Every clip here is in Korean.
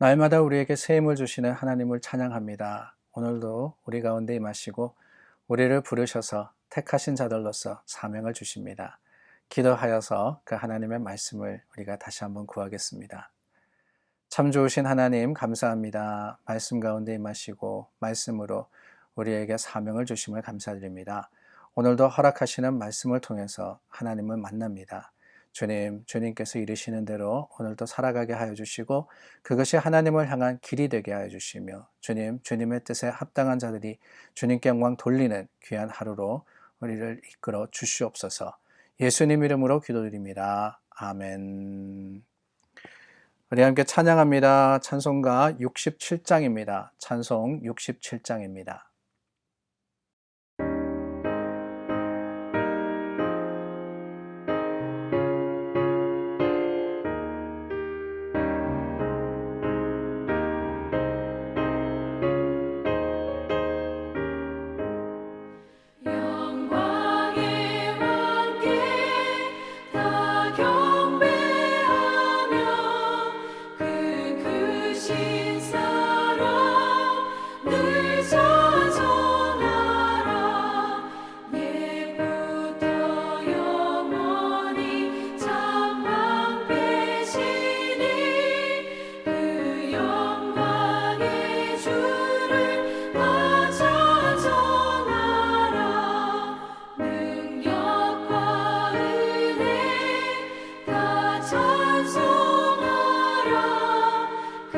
날마다 우리에게 새 힘을 주시는 하나님을 찬양합니다. 오늘도 우리 가운데 임하시고 우리를 부르셔서 택하신 자들로서 사명을 주십니다. 기도하여서 그 하나님의 말씀을 우리가 다시 한번 구하겠습니다. 참 좋으신 하나님 감사합니다. 말씀 가운데 임하시고 말씀으로 우리에게 사명을 주심을 감사드립니다. 오늘도 허락하시는 말씀을 통해서 하나님을 만납니다. 주님, 주님께서 이르시는 대로 오늘도 살아가게 하여 주시고 그것이 하나님을 향한 길이 되게 하여 주시며 주님, 주님의 뜻에 합당한 자들이 주님께 영광 돌리는 귀한 하루로 우리를 이끌어 주시옵소서. 예수님 이름으로 기도드립니다. 아멘. 우리 함께 찬양합니다. 찬송가 67장입니다. 찬송 67장입니다. 영광의 왕께 다 경배하며 그 크신 사랑 늘 찬송하라. 예부터 영원히 참왕되시니 그 영광의 주를 다 찬송하라. 능력과 은혜 다 찬송하라. 그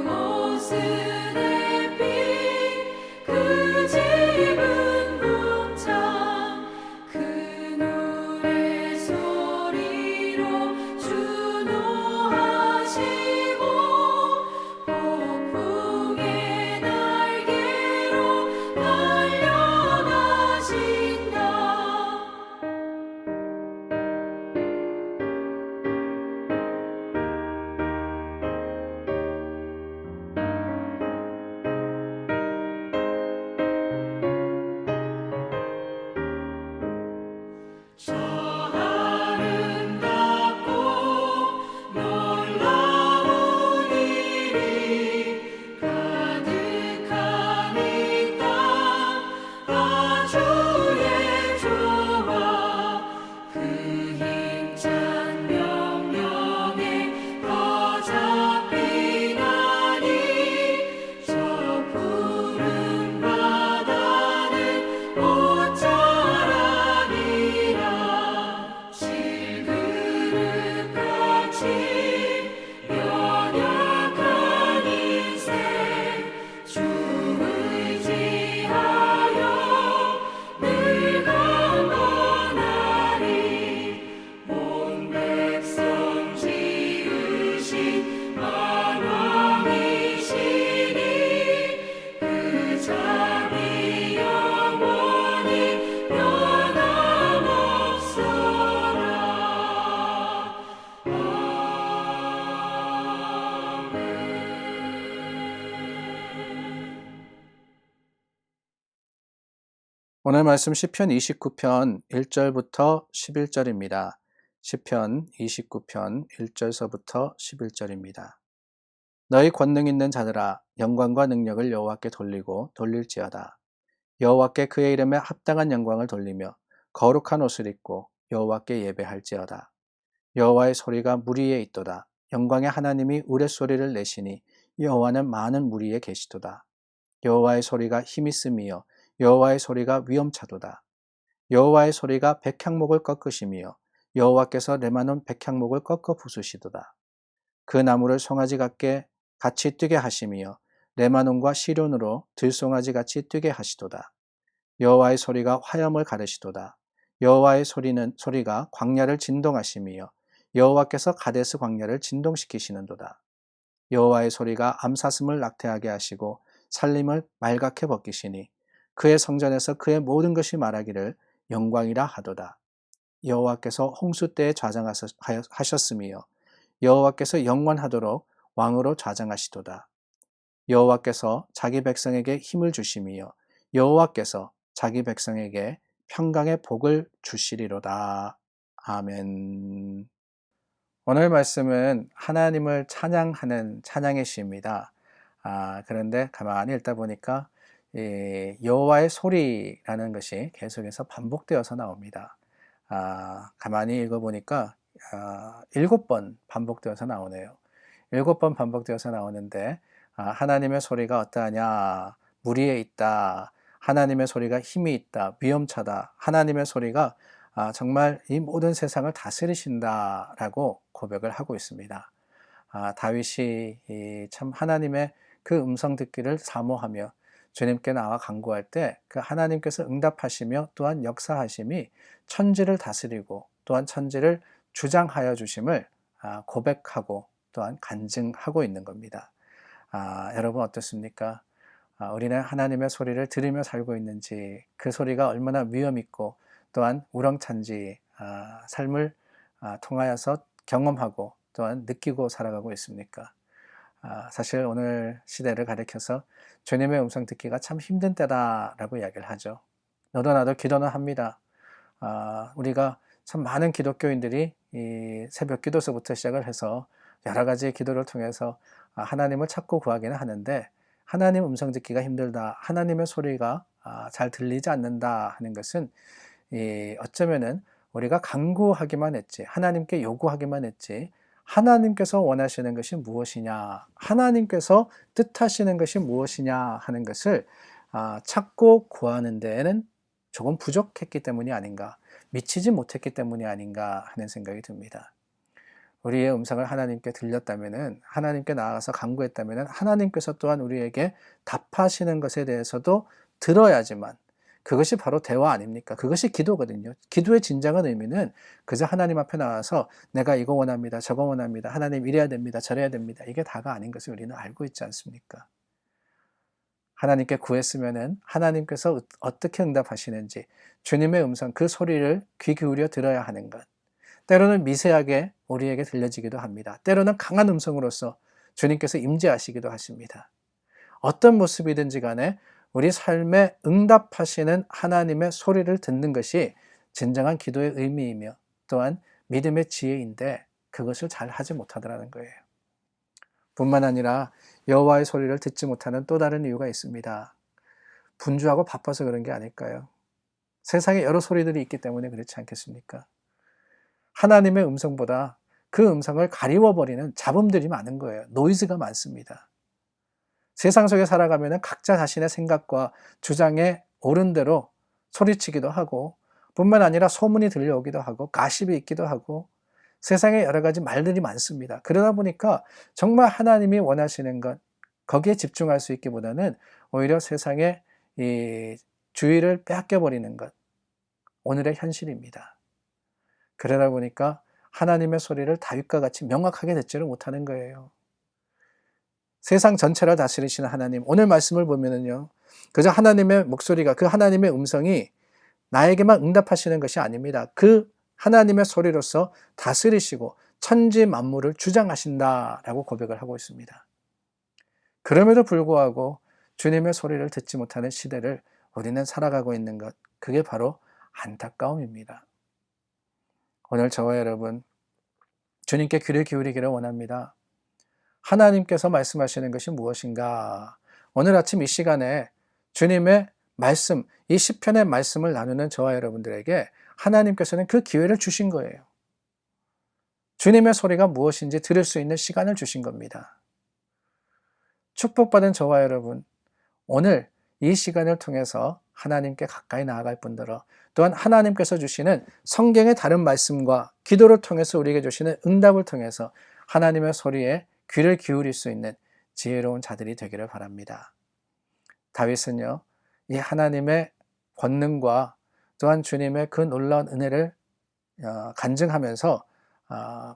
옷은 햇빛 그 집은 궁창 그 노래 소리로 주노하시고 폭풍의 날개로 달려가신다. 저 아름답고 놀라운 일이 가득한 이 땅 아주의 조화 그 힘찬 명령에 더 잡히나니 저 푸른 바다는 옷자락이라 실그릇같이 연약한 인생 주 의지하여 늘 강건하리. 온 백성 지으신 만왕이시니 그 자비 영원히 변함없어라. 오늘 말씀 시편 29편 1절부터 11절입니다. 시편 29편 1절서부터 11절입니다. 너희 권능 있는 자들아 영광과 능력을 여호와께 돌리고 돌릴지어다. 여호와께 그의 이름에 합당한 영광을 돌리며 거룩한 옷을 입고 여호와께 예배할지어다. 여호와의 소리가 무리에 있도다. 영광의 하나님이 우레소리를 내시니 여호와는 많은 무리에 계시도다. 여호와의 소리가 힘있음이요 여호와의 소리가 위엄차도다. 여호와의 소리가 백향목을 꺾으시며 여호와께서 레바논 백향목을 꺾어 부수시도다. 그 나무를 송아지 같이 뛰게 하시며 레바논과 시론으로 들송아지 같이 뛰게 하시도다. 여호와의 소리가 화염을 가르시도다. 여호와의 소리가 광야를 진동하시며 여호와께서 가데스 광야를 진동시키시는도다. 여호와의 소리가 암사슴을 낙태하게 하시고 살림을 말갛게 벗기시니 그의 성전에서 그의 모든 것이 말하기를 영광이라 하도다. 여호와께서 홍수 때에 좌장하셨으며 여호와께서 영원하도록 왕으로 좌장하시도다. 여호와께서 자기 백성에게 힘을 주시며 여호와께서 자기 백성에게 평강의 복을 주시리로다. 아멘. 오늘 말씀은 하나님을 찬양하는 찬양의 시입니다. 그런데 가만히 읽다 보니까 여호와의 소리라는 것이 계속해서 반복되어서 나옵니다. 가만히 읽어보니까 7번 반복되어서 나오네요. 7번 반복되어서 나오는데 하나님의 소리가 어떠하냐? 무리에 있다. 하나님의 소리가 힘이 있다. 위험차다. 하나님의 소리가 정말 이 모든 세상을 다스리신다라고 고백을 하고 있습니다. 다윗이 참 하나님의 그 음성 듣기를 사모하며 주님께 나와 간구할 때 그 하나님께서 응답하시며 또한 역사하심이 천지를 다스리고 또한 천지를 주장하여 주심을 고백하고 또한 간증하고 있는 겁니다. 여러분 어떻습니까? 우리는 하나님의 소리를 들으며 살고 있는지, 그 소리가 얼마나 위험 있고 또한 우렁찬지 삶을 통하여서 경험하고 또한 느끼고 살아가고 있습니까? 사실 오늘 시대를 가리켜서 주님의 음성 듣기가 참 힘든 때다라고 이야기를 하죠. 너도 나도 기도는 합니다. 우리가 참 많은 기독교인들이 이 새벽 기도서부터 시작을 해서 여러 가지 기도를 통해서 하나님을 찾고 구하기는 하는데, 하나님 음성 듣기가 힘들다, 하나님의 소리가 잘 들리지 않는다 하는 것은 어쩌면은 우리가 간구하기만 했지, 하나님께 요구하기만 했지, 하나님께서 원하시는 것이 무엇이냐, 하나님께서 뜻하시는 것이 무엇이냐 하는 것을 찾고 구하는 데에는 조금 부족했기 때문이 아닌가, 미치지 못했기 때문이 아닌가 하는 생각이 듭니다. 우리의 음성을 하나님께 들렸다면은, 하나님께 나아가서 간구했다면은 하나님께서 또한 우리에게 답하시는 것에 대해서도 들어야지만, 그것이 바로 대화 아닙니까? 그것이 기도거든요. 기도의 진정한 의미는 그저 하나님 앞에 나와서 내가 이거 원합니다, 저거 원합니다, 하나님 이래야 됩니다, 저래야 됩니다, 이게 다가 아닌 것을 우리는 알고 있지 않습니까? 하나님께 구했으면은 하나님께서 어떻게 응답하시는지, 주님의 음성, 그 소리를 귀 기울여 들어야 하는 것, 때로는 미세하게 우리에게 들려지기도 합니다. 때로는 강한 음성으로서 주님께서 임재하시기도 하십니다. 어떤 모습이든지 간에 우리 삶에 응답하시는 하나님의 소리를 듣는 것이 진정한 기도의 의미이며 또한 믿음의 지혜인데, 그것을 잘 하지 못하더라는 거예요. 뿐만 아니라 여호와의 소리를 듣지 못하는 또 다른 이유가 있습니다. 분주하고 바빠서 그런 게 아닐까요? 세상에 여러 소리들이 있기 때문에 그렇지 않겠습니까? 하나님의 음성보다 그 음성을 가리워버리는 잡음들이 많은 거예요. 노이즈가 많습니다. 세상 속에 살아가면 각자 자신의 생각과 주장에 옳은 대로 소리치기도 하고, 뿐만 아니라 소문이 들려오기도 하고, 가십이 있기도 하고, 세상에 여러 가지 말들이 많습니다. 그러다 보니까 정말 하나님이 원하시는 것, 거기에 집중할 수 있기보다는 오히려 세상의 이 주의를 빼앗겨버리는 것, 오늘의 현실입니다. 그러다 보니까 하나님의 소리를 다윗과 같이 명확하게 듣지를 못하는 거예요. 세상 전체를 다스리시는 하나님, 오늘 말씀을 보면은요, 그저 하나님의 목소리가, 그 하나님의 음성이 나에게만 응답하시는 것이 아닙니다. 그 하나님의 소리로서 다스리시고 천지 만물을 주장하신다라고 고백을 하고 있습니다. 그럼에도 불구하고 주님의 소리를 듣지 못하는 시대를 우리는 살아가고 있는 것, 그게 바로 안타까움입니다. 오늘 저와 여러분, 주님께 귀를 기울이기를 원합니다. 하나님께서 말씀하시는 것이 무엇인가? 오늘 아침 이 시간에 주님의 말씀, 이 시편의 말씀을 나누는 저와 여러분들에게 하나님께서는 그 기회를 주신 거예요. 주님의 소리가 무엇인지 들을 수 있는 시간을 주신 겁니다. 축복받은 저와 여러분, 오늘 이 시간을 통해서 하나님께 가까이 나아갈 뿐더러 또한 하나님께서 주시는 성경의 다른 말씀과 기도를 통해서 우리에게 주시는 응답을 통해서 하나님의 소리에 귀를 기울일 수 있는 지혜로운 자들이 되기를 바랍니다. 다윗은요, 이 하나님의 권능과 또한 주님의 그 놀라운 은혜를 간증하면서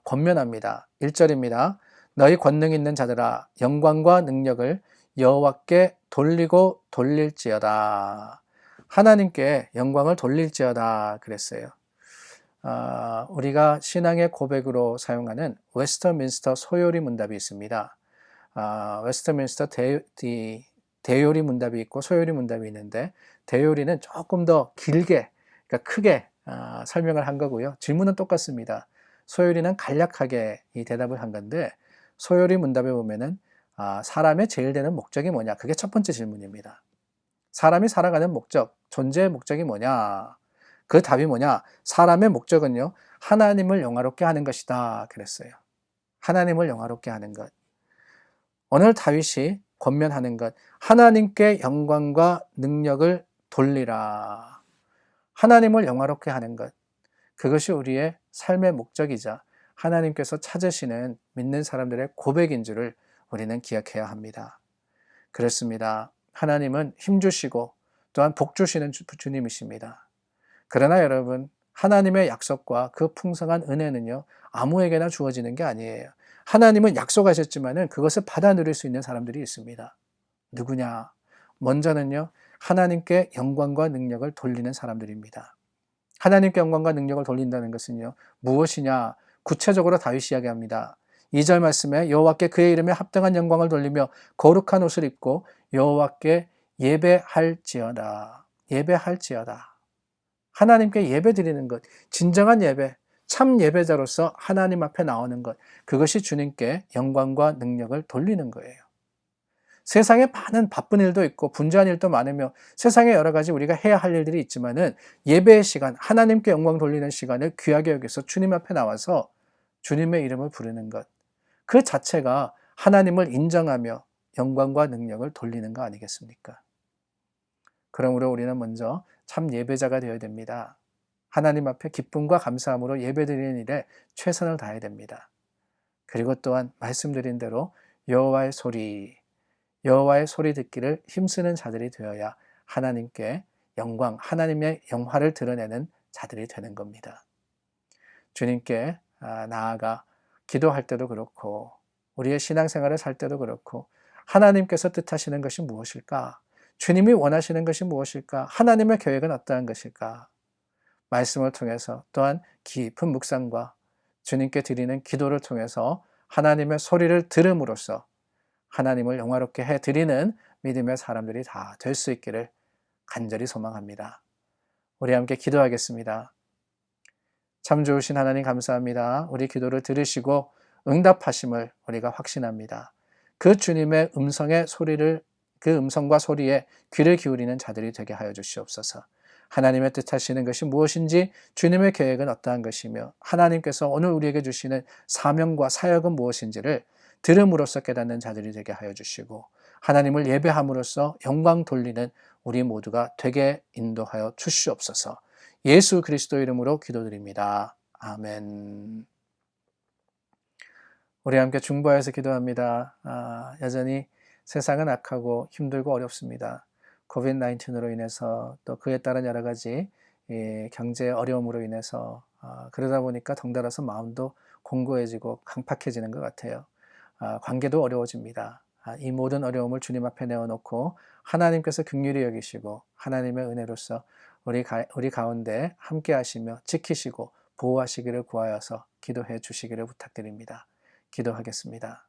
권면합니다. 1절입니다. 너희 권능 있는 자들아, 영광과 능력을 여호와께 돌리고 돌릴지어다. 하나님께 영광을 돌릴지어다 그랬어요. 우리가 신앙의 고백으로 사용하는 웨스터민스터 소요리 문답이 있습니다. 웨스터민스터 대요리 문답이 있고 소요리 문답이 있는데, 대요리는 조금 더 길게, 그러니까 크게 설명을 한 거고요. 질문은 똑같습니다. 소율이는 간략하게 이 대답을 한 건데, 소율이 문답에 보면은 사람의 제일 되는 목적이 뭐냐? 그게 첫 번째 질문입니다. 사람이 살아가는 목적, 존재의 목적이 뭐냐? 그 답이 뭐냐? 사람의 목적은요, 하나님을 영화롭게 하는 것이다. 그랬어요. 하나님을 영화롭게 하는 것. 오늘 다윗이 권면하는 것, 하나님께 영광과 능력을 돌리라. 하나님을 영화롭게 하는 것. 그것이 우리의 삶의 목적이자 하나님께서 찾으시는 믿는 사람들의 고백인 줄을 우리는 기억해야 합니다. 그렇습니다. 하나님은 힘주시고 또한 복주시는 주님이십니다. 그러나 여러분, 하나님의 약속과 그 풍성한 은혜는요, 아무에게나 주어지는 게 아니에요. 하나님은 약속하셨지만은 그것을 받아 누릴 수 있는 사람들이 있습니다. 누구냐? 먼저는요, 하나님께 영광과 능력을 돌리는 사람들입니다. 하나님께 영광과 능력을 돌린다는 것은요, 무엇이냐? 구체적으로 다윗이 이야기합니다. 2절 말씀에 여호와께 그의 이름에 합당한 영광을 돌리며 거룩한 옷을 입고 여호와께 예배할지어다. 예배할지어다. 하나님께 예배 드리는 것, 진정한 예배, 참 예배자로서 하나님 앞에 나오는 것, 그것이 주님께 영광과 능력을 돌리는 거예요. 세상에 많은 바쁜 일도 있고 분주한 일도 많으며 세상에 여러 가지 우리가 해야 할 일들이 있지만은 예배의 시간, 하나님께 영광 돌리는 시간을 귀하게 여겨서 주님 앞에 나와서 주님의 이름을 부르는 것, 그 자체가 하나님을 인정하며 영광과 능력을 돌리는 거 아니겠습니까? 그러므로 우리는 먼저 참 예배자가 되어야 됩니다. 하나님 앞에 기쁨과 감사함으로 예배드리는 일에 최선을 다해야 됩니다. 그리고 또한 말씀드린 대로 여호와의 소리 듣기를 힘쓰는 자들이 되어야 하나님께 영광, 하나님의 영화를 드러내는 자들이 되는 겁니다. 주님께 나아가 기도할 때도 그렇고 우리의 신앙생활을 살 때도 그렇고 하나님께서 뜻하시는 것이 무엇일까? 주님이 원하시는 것이 무엇일까? 하나님의 계획은 어떠한 것일까? 말씀을 통해서 또한 깊은 묵상과 주님께 드리는 기도를 통해서 하나님의 소리를 들음으로써 하나님을 영화롭게 해드리는 믿음의 사람들이 다 될 수 있기를 간절히 소망합니다. 우리 함께 기도하겠습니다. 참 좋으신 하나님 감사합니다. 우리 기도를 들으시고 응답하심을 우리가 확신합니다. 그 주님의 그 음성과 소리에 귀를 기울이는 자들이 되게 하여 주시옵소서. 하나님의 뜻하시는 것이 무엇인지, 주님의 계획은 어떠한 것이며 하나님께서 오늘 우리에게 주시는 사명과 사역은 무엇인지를 들음으로써 깨닫는 자들이 되게 하여 주시고 하나님을 예배함으로써 영광 돌리는 우리 모두가 되게 인도하여 주시옵소서. 예수 그리스도 이름으로 기도드립니다. 아멘. 우리 함께 중보하여서 기도합니다. 여전히 세상은 악하고 힘들고 어렵습니다. 코비드-19으로 인해서 또 그에 따른 여러 가지 경제 어려움으로 인해서 그러다 보니까 덩달아서 마음도 공고해지고 강팍해지는 것 같아요. 관계도 어려워집니다. 이 모든 어려움을 주님 앞에 내어놓고 하나님께서 긍휼히 여기시고 하나님의 은혜로서 우리 가운데 함께 하시며 지키시고 보호하시기를 구하여서 기도해 주시기를 부탁드립니다. 기도하겠습니다.